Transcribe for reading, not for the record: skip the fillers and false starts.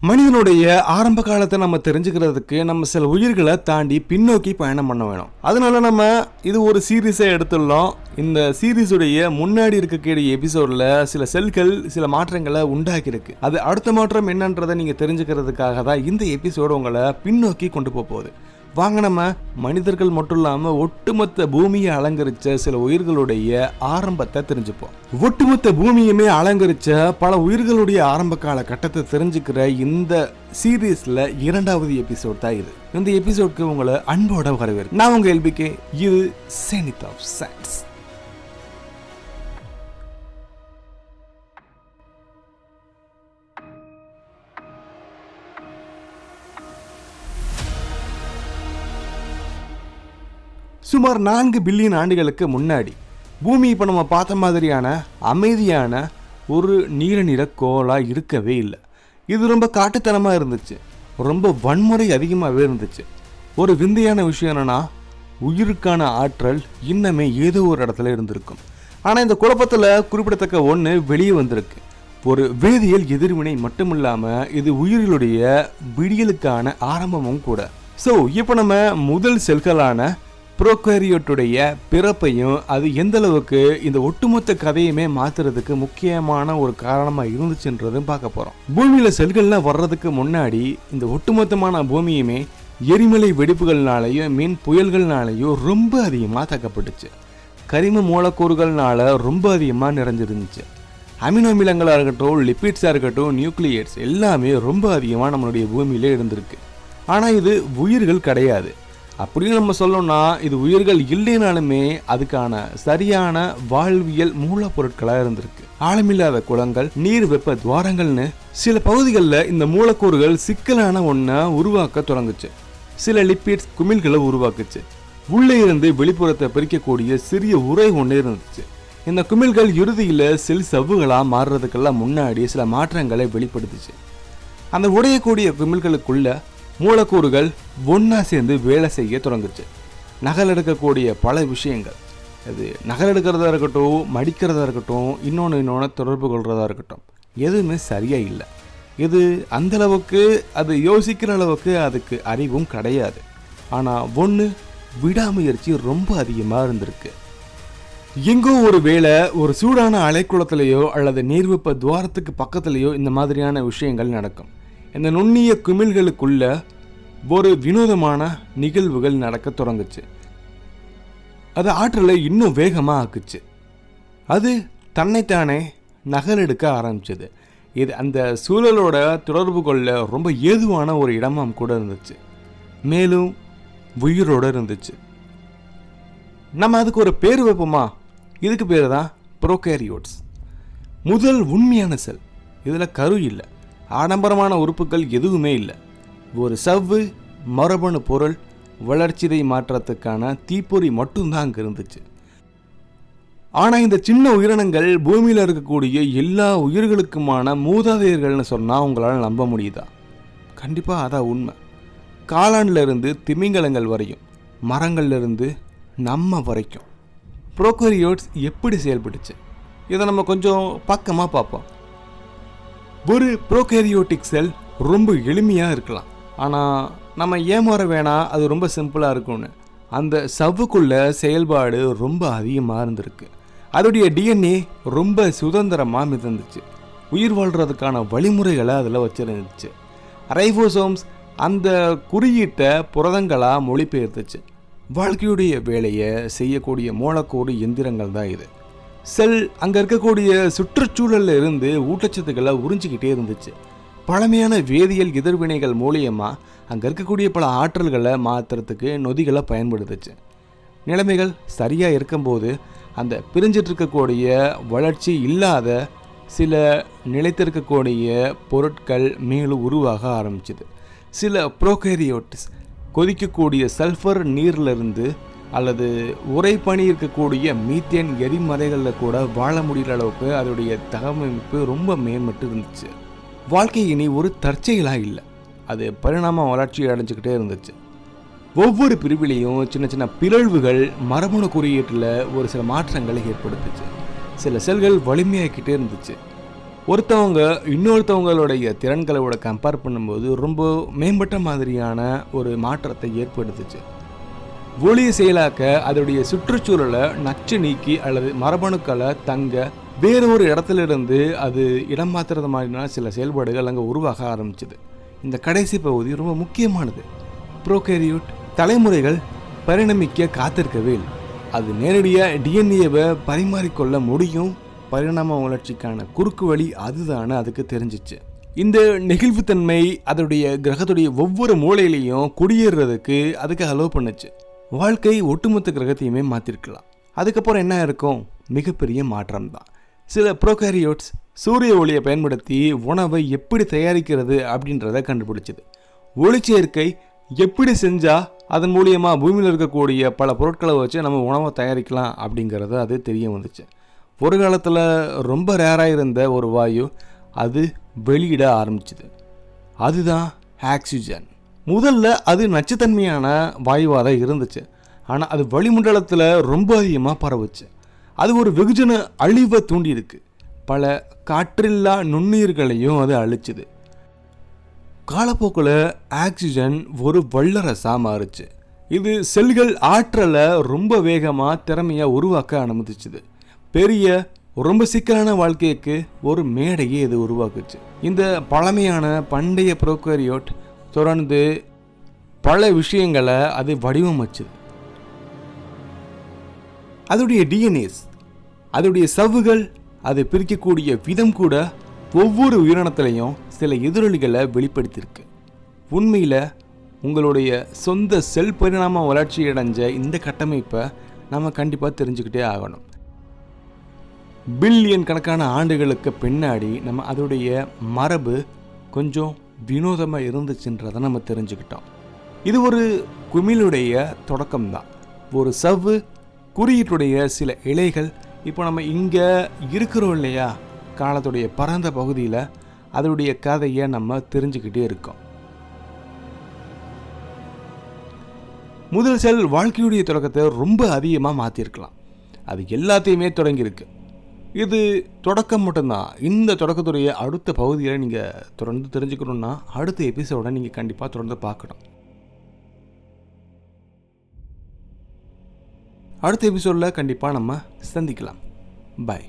மனிதனுடைய ஆரம்ப காலத்தை நம்ம தெரிஞ்சுக்கிறதுக்கு நம்ம சில உயிர்களை தாண்டி பின்னோக்கி பயணம் பண்ண வேணும். அதனால நம்ம இது ஒரு சீரீஸை எடுத்துள்ளோம். இந்த சீரீஸுடைய முன்னாடி இருக்கக்கூடிய எபிசோட்ல சில செல்கள் சில மாற்றங்களை உண்டாக்கியிருக்கு. அது அடுத்த மாற்றம் என்னன்றதை நீங்க தெரிஞ்சுக்கிறதுக்காக தான் இந்த எபிசோடு உங்களை பின்னோக்கி கொண்டு போகுது. வாங்க நம்ம மனிதர்கள் மட்டும் இல்லாம ஒட்டுமொத்த பூமியை அலங்கரிச்ச சில உயிர்களுடைய ஆரம்பத்தை தெரிஞ்சுப்போம். ஒட்டுமொத்த பூமியுமே அலங்கரிச்ச பல உயிர்களுடைய ஆரம்ப கால கட்டத்தை தெரிஞ்சுக்கிற இந்த சீரீஸ்ல 2வது எபிசோட் தான் இது. இந்த எபிசோட்க்கு உங்களை அன்போட வரவேற்கிறேன். நான் உங்க எல்பிகே. இது செனித் ஆஃப் சயின்ஸ். சுமார் 4 பில்லியன் ஆண்டுகளுக்கு முன்னாடி பூமி இப்போ நம்ம பார்த்த மாதிரியான அமைதியான ஒரு நீல நிற கோளா இருக்கவே இல்லை. இது ரொம்ப காட்டுத்தனமாக இருந்துச்சு, ரொம்ப வன்முறை அதிகமாகவே இருந்துச்சு. ஒரு விந்தையான விஷயம் என்னன்னா, உயிருக்கான ஆற்றல் இன்னமே ஏதோ ஒரு இடத்துல இருந்திருக்கும். ஆனால் இந்த குழப்பத்தில் குறிப்பிடத்தக்க ஒன்று வெளியே வந்திருக்கு. ஒரு வேதியியல் எதிர்வினை மட்டும் இல்லாமல் இது உயிர்களுடைய விடியலுக்கான ஆரம்பமும் கூட. ஸோ இப்போ நம்ம முதல் செல்களான ப்ரோகாரியோட்டுடைய பிறப்பையும் அது எந்த அளவுக்கு இந்த ஒட்டுமொத்த கதையுமே மாத்துறதுக்கு முக்கியமான ஒரு காரணமா இருந்துச்சுன்றதும் பார்க்க போறோம். பூமியில செல்கள்லாம் வர்றதுக்கு முன்னாடி இந்த ஒட்டுமொத்தமான பூமியுமே எரிமலை வெடிப்புகள்னாலையும் மின் புயல்கள்னாலையும் ரொம்ப அதிகமாக தாக்கப்பட்டுச்சு. கரிம மூலக்கூறுகள்னால ரொம்ப அதிகமாக நிறைஞ்சிருந்துச்சு. அமினோ அமிலங்களாக இருக்கட்டும், லிப்பிட்ஸாக இருக்கட்டும், நியூக்ளியேட்ஸ் எல்லாமே ரொம்ப அதிகமாக நம்மளுடைய பூமியிலே இருந்திருக்கு. ஆனால் இது உயிர்கள் கிடையாது. அப்படின்னு நம்ம சொல்லணும்னா இது உயிர்கள் இல்லைனாலுமே அதுக்கான சரியான வாழ்வியல் மூலப்பொருட்களாக இருந்திருக்கு. ஆழமில்லாத குளங்கள், நீர் வெப்ப துவாரங்கள்னு சில பகுதிகளில் இந்த மூலக்கூறுகள் சிக்கலான ஒன்றை உருவாக்க தொடங்குச்சு. சில லிப்பிட்ஸ் குமிழ்களை உருவாக்குச்சு. உள்ளே இருந்து வெளிப்புறத்தை பிரிக்கக்கூடிய சிறிய உரை ஒன்று இருந்துச்சு. இந்த குமிழ்கள் இறுதியில் செல் சவ்வுகளாக மாறுறதுக்கெல்லாம் முன்னாடி சில மாற்றங்களை வெளிப்படுத்துச்சு. அந்த உடையக்கூடிய குமிழ்களுக்குள்ள மூலக்கூறுகள் ஒன்றா சேர்ந்து வேலை செய்ய தொடங்குச்சு. நகலெடுக்கக்கூடிய பல விஷயங்கள், அது நகலெடுக்கிறதா இருக்கட்டும், மடிக்கிறதா இருக்கட்டும், இன்னொன்று தொடர்பு கொள்றதா இருக்கட்டும், எதுவுமே சரியாக இல்லை. இது அந்தளவுக்கு அது யோசிக்கிற அளவுக்கு அதுக்கு அறிவும் கிடையாது. ஆனால் ஒன்று விடாமுயற்சி ரொம்ப அதிகமாக இருந்திருக்கு. எங்கோ ஒரு வேளை ஒரு சூடான அலைக்குளத்திலேயோ அல்லது நீர்வெப்ப துவாரத்துக்கு பக்கத்துலேயோ இந்த மாதிரியான விஷயங்கள் நடக்கும். இந்த நுண்ணிய குமிழ்களுக்குள்ள ஒரு வினோதமான நிகழ்வுகள் நடக்க தொடங்குச்சு. அது ஆற்றலை இன்னும் வேகமாக ஆக்குச்சு. அது தன்னைத்தானே நகலெடுக்க ஆரம்பிச்சது. இது அந்த சூழலோட தொடர்பு கொள்ள ரொம்ப ஏதுவான ஒரு இடமாம் கூட இருந்துச்சு. மேலும் உயிரோடு இருந்துச்சு. நம்ம அதுக்கு ஒரு பேர் வைப்போமா? இதுக்கு பேர் தான் ப்ரோகாரியோட்ஸ். முதல் உண்மையான செல். இதில் கரு இல்லை, ஆடம்பரமான உறுப்புகள் எதுவுமே இல்லை. ஒரு சவ்வு, மரபணு பொருள், வளர்ச்சிதை மாற்றத்துக்கான தீப்பொறி மட்டும்தான் அங்கே இருந்துச்சு. ஆனால் இந்த சின்ன உயிரினங்கள் பூமியில் இருக்கக்கூடிய எல்லா உயிர்களுக்குமான மூதாதையர்கள்னு சொன்னால் உங்களால் நம்ப முடியுதா? கண்டிப்பாக அதான் உண்மை. காளான்லேருந்து திமிங்கலங்கள் வரையும், மரங்கள்லேருந்து நம்ம வரைக்கும் ப்ரோகாரியோட்ஸ் எப்படி செயல்பட்டுச்சு இதை நம்ம கொஞ்சம் பக்கமாக பார்ப்போம். ஒரு ப்ரோகாரியோட்டிக் செல் ரொம்ப எளிமையாக இருக்கலாம், ஆனால் நம்ம ஏமாற வேணாம், அது ரொம்ப சிம்பிளாக இருக்கும்னு. அந்த சவ்வுக்குள்ள செயல்பாடு ரொம்ப அதிகமாக இருந்திருக்கு. அதோடைய டிஎன்ஏ ரொம்ப சுதந்திரமாக மிதந்துச்சு. உயிர் வாழ்கிறதுக்கான வழிமுறைகளை அதில் வச்சுருந்துச்சு. ரைபோசோம்ஸ் அந்த குறியீட்டை புரதங்களாக மொழிபெயர்த்துச்சு. வாழ்க்கையுடைய வேலையை செய்யக்கூடிய மூலக்கூறு எந்திரங்கள் தான் இது. செல் அங்கே இருக்கக்கூடிய சுற்றுச்சூழலில் இருந்து ஊட்டச்சத்துக்களை உறிஞ்சிக்கிட்டே இருந்துச்சு. பழமையான வேதியியல் எதிர்வினைகள் மூலியமாக அங்கே இருக்கக்கூடிய பல ஆற்றல்களை மாற்றுறதுக்கு நொதிகளை பயன்படுத்துச்சு. நிலைமைகள் சரியாக இருக்கும்போது அந்த பிரிஞ்சிட்ருக்கக்கூடிய வளர்ச்சி இல்லாத சில நிலைத்திருக்கக்கூடிய பொருட்கள் மேலும் உருவாக ஆரம்பிச்சுது. சில ப்ரோகாரியோட்ஸ் கொதிக்கக்கூடிய சல்ஃபர் நீர்லேருந்து அல்லது உறைபனி இருக்கக்கூடிய மீத்தேன் எரிமலைகளில் கூட வாழ முடிகிற அளவுக்கு அதோடைய தகவமைப்பு ரொம்ப மேம்பட்டு இருந்துச்சு. வாழ்க்கை இனி ஒரு தற்செயலாக இல்லை, அது பரிணாம வளர்ச்சி அடைஞ்சிக்கிட்டே இருந்துச்சு. ஒவ்வொரு பிரிவிலையும் சின்ன சின்ன பிறழ்வுகள் மரபணு குறியீட்டில் ஒரு சில மாற்றங்களை ஏற்படுத்துச்சு. சில செல்கள் வலிமையாக்கிட்டே இருந்துச்சு, ஒருத்தவங்க இன்னொருத்தவங்களுடைய திறன்களோட கம்பேர் பண்ணும்போது ரொம்ப மேம்பட்ட மாதிரியான ஒரு மாற்றத்தை ஏற்படுத்துச்சு. ஒளியை செயலாக்க அதோடைய சுற்றுச்சூழலை நச்சு நீக்கி அல்லது மரபணுக்களை தங்க வேற ஒரு இடத்துல இருந்து அது இடம் மாற்றுறது மாதிரியான சில செயல்பாடுகள் அங்கே உருவாக ஆரம்பிச்சுது. இந்த கடைசி பகுதி ரொம்ப முக்கியமானது. ப்ரோகேரியோட் தலைமுறைகள் பரிணமிக்க காத்திருக்கவே இல்லை. அது நேரடியாக டிஎன்ஏவை பரிமாறிக்கொள்ள முடியும். பரிணாம வளர்ச்சிக்கான குறுக்கு வழி அதுதானே அதுக்கு தெரிஞ்சிச்சு. இந்த நெகிழ்வுத்தன்மை அதோடைய கிரகத்துடைய ஒவ்வொரு மூலையிலையும் குடியேறதுக்கு அதுக்கு அலோவ் பண்ணுச்சு. வாழ்க்கை ஒட்டுமொத்த கிரகத்தையுமே மாற்றிருக்கலாம். அதுக்கப்புறம் என்ன இருக்கும்? மிகப்பெரிய மாற்றம் தான். சில ப்ரோகாரியோட்ஸ் சூரிய ஒளியை பயன்படுத்தி உணவை எப்படி தயாரிக்கிறது அப்படின்றத கண்டுபிடிச்சது. ஒளிச்சேர்க்கை எப்படி செஞ்சால் அதன் மூலியமாக பூமியில் இருக்கக்கூடிய பல பொருட்களை வச்சு நம்ம உணவை தயாரிக்கலாம் அப்படிங்கிறது அது தெரிய வந்துச்சு. ஒரு காலத்தில் ரொம்ப ரேராக இருந்த ஒரு வாயு அது வெளியிட ஆரம்பிச்சுது. அதுதான் ஆக்சிஜன். முதல்ல அது நச்சுத்தன்மையான வாயுவாக தான் இருந்துச்சு. ஆனால் அது வளிமண்டலத்தில் ரொம்ப அதிகமாக பரவுச்சு. அது ஒரு வெகுஜன அழிவை தூண்டியிருக்கு. பல காற்றில்லா நுண்ணுயிர்களையும் அது அழிச்சுது. காலப்போக்கில் ஆக்சிஜன் ஒரு வல்லரசாக மாறுச்சு. இது செல்கள் ஆற்றலை ரொம்ப வேகமாக திறமையாக உருவாக்க அனுமதிச்சுது. பெரிய ரொம்ப சிக்கலான வாழ்க்கைக்கு ஒரு மேடையை இது உருவாக்குச்சு. இந்த பழமையான பண்டைய ப்ரோகாரியோட் தொடர்ந்து பல விஷயங்களை அது வடிவமைச்சுது. அதோடைய டிஎன்ஏஸ், அதோடைய சவ்வுகள், அதை பிரிக்கக்கூடிய விதம் கூட ஒவ்வொரு உயிரினத்திலையும் சில எதிரொலிகளை வெளிப்படுத்தியிருக்கு. உண்மையில் உங்களுடைய சொந்த செல் பரிணாம வளர்ச்சி அடைஞ்ச இந்த கட்டமைப்பை நம்ம கண்டிப்பாக தெரிஞ்சுக்கிட்டே ஆகணும். பில்லியன் கணக்கான ஆண்டுகளுக்கு பின்னாடி நம்ம அதோடைய மரபு கொஞ்சம் வினோதமாக இருந்துச்சுன்றதை நம்ம தெரிஞ்சுக்கிட்டோம். இது ஒரு குமிழுடைய தொடக்கம்தான். ஒரு சவ்வு குறியீட்டுடைய சில இலைகள். இப்போ நம்ம இங்கே இருக்கிறோம் இல்லையா, காலத்துடைய பரந்த பகுதியில் அதோடைய கதையை நம்ம தெரிஞ்சுக்கிட்டே இருக்கோம். முதல் செல் வாழ்க்கையுடைய தொடக்கத்தை ரொம்ப அதிகமாக மாற்றிருக்கலாம். அது எல்லாத்தையுமே தொடங்கியிருக்கு. இது தொடக்கம் மட்டும்தான். இந்த தொடக்கத்துடைய அடுத்த பகுதியில் நீங்கள் தொடர்ந்து தெரிஞ்சுக்கணுன்னா அடுத்த எபிசோடை நீங்கள் கண்டிப்பாக தொடர்ந்து பார்க்கணும். அடுத்த எபிசோடில் கண்டிப்பாக நம்ம சந்திக்கலாம். பாய்.